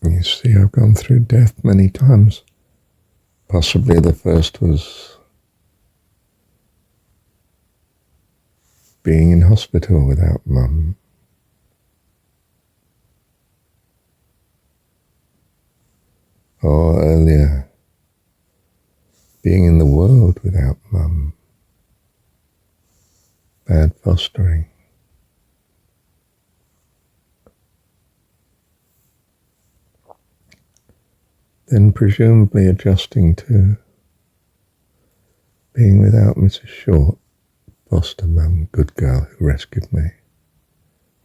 You see, I've gone through death many times. Possibly the first was being in hospital without Mum. Or earlier, being in the world without Mum. Bad fostering. Then presumably adjusting to being without Mrs. Short, foster mum, good girl who rescued me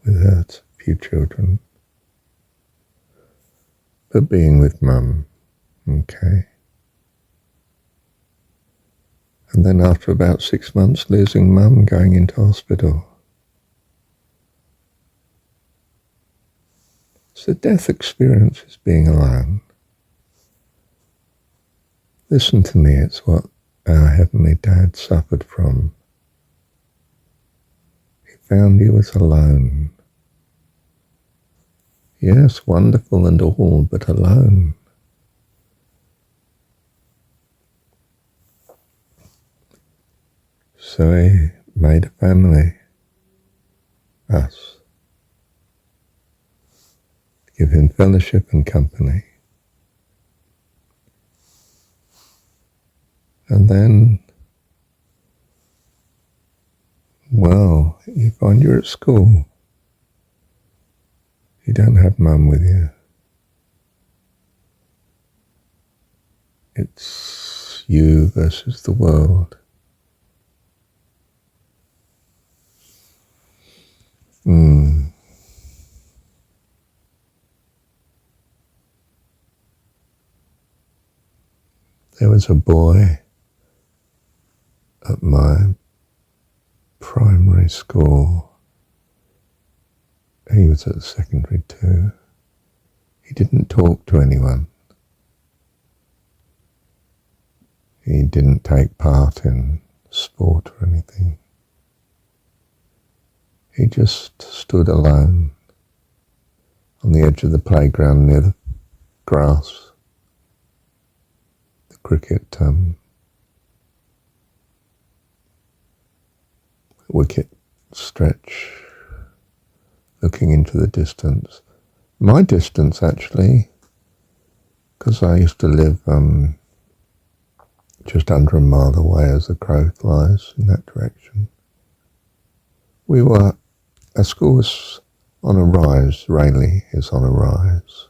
with her few children. But being with Mum, okay. And then after about 6 months, losing Mum, going into hospital. So death experience is being alone. Listen to me, it's what our Heavenly Dad suffered from. He found he was alone. Yes, wonderful and all, but alone. So he made a family, us, to give him fellowship and company. And then, well, you find you're at school. You don't have Mum with you. It's you versus the world. There was a boy at my primary school. He was at secondary too. He didn't talk to anyone. He didn't take part in sport or anything. He just stood alone on the edge of the playground near the grass, the cricket wicket stretch, looking into the distance. My distance, actually, because I used to live just under a mile away as the crow flies in that direction. Our school was on a rise, Rayleigh is on a rise.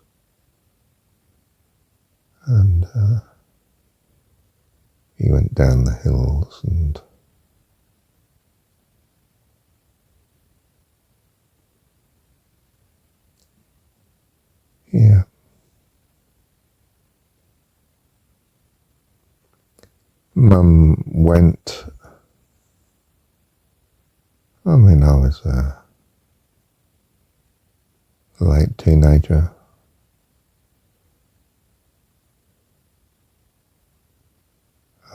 And he went down the hills and yeah. Mum went, I was a late teenager.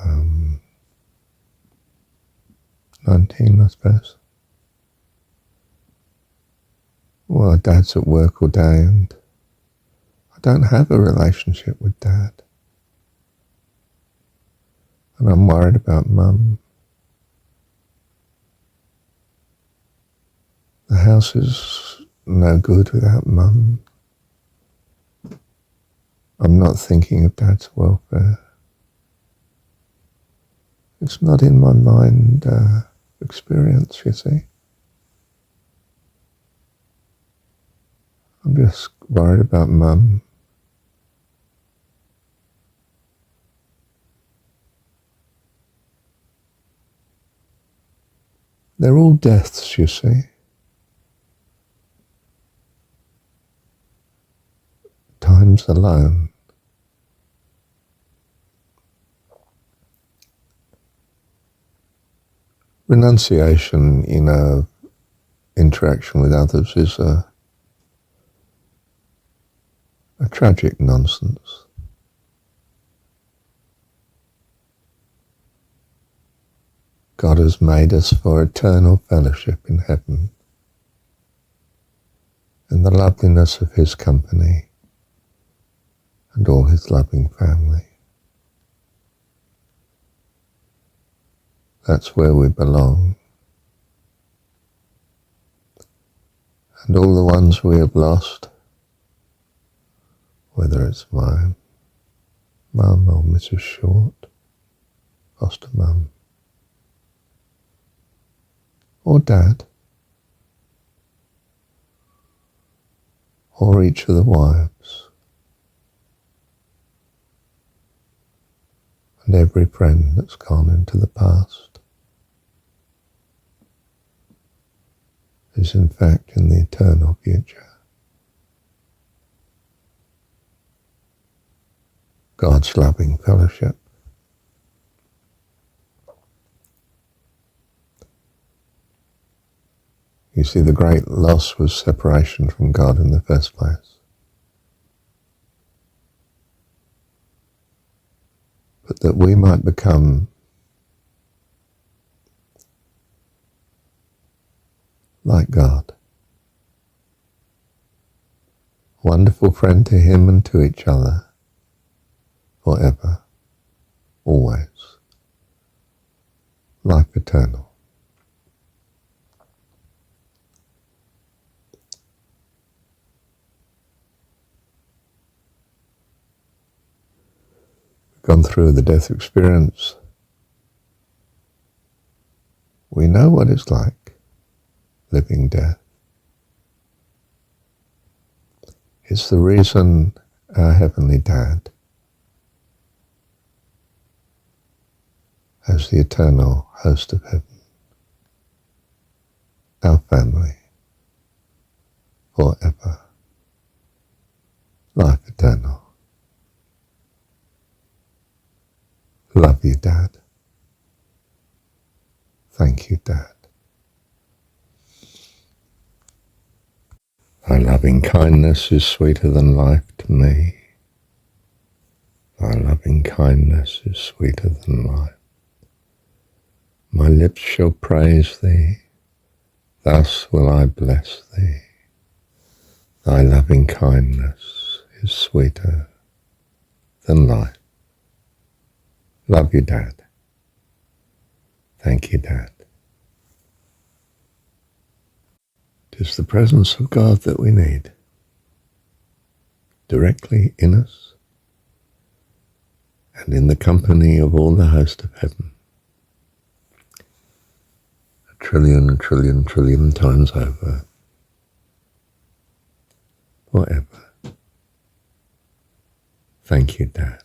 Um, 19, I suppose. Well, Dad's at work all day and I don't have a relationship with Dad. And I'm worried about Mum. The house is no good without Mum. I'm not thinking of Dad's welfare. It's not in my mind experience, you see. I'm just worried about Mum. They're all deaths, you see. Times alone. Renunciation, interaction with others is a tragic nonsense. God has made us for eternal fellowship in heaven, and the loveliness of his company and all his loving family. That's where we belong. And all the ones we have lost, whether it's my mum or Mrs. Short, foster mum, or dad, or each of the wives, and every friend that's gone into the past, is in fact in the eternal future. God's loving fellowship. You see, the great loss was separation from God in the first place. But that we might become like God, wonderful friend to him and to each other, forever, always, life eternal. We've gone through the death experience. We know what it's like, living death. It's the reason our Heavenly Dad, as the eternal host of heaven, our family, forever, life eternal. Love you, Dad. Thank you, Dad. Thy loving kindness is sweeter than life to me. Thy loving kindness is sweeter than life. My lips shall praise thee, thus will I bless thee. Thy loving kindness is sweeter than life. Love you, Dad. Thank you, Dad. 'Tis the presence of God that we need, directly in us and in the company of all the host of heaven, a trillion times over, forever. Thank you, Dad.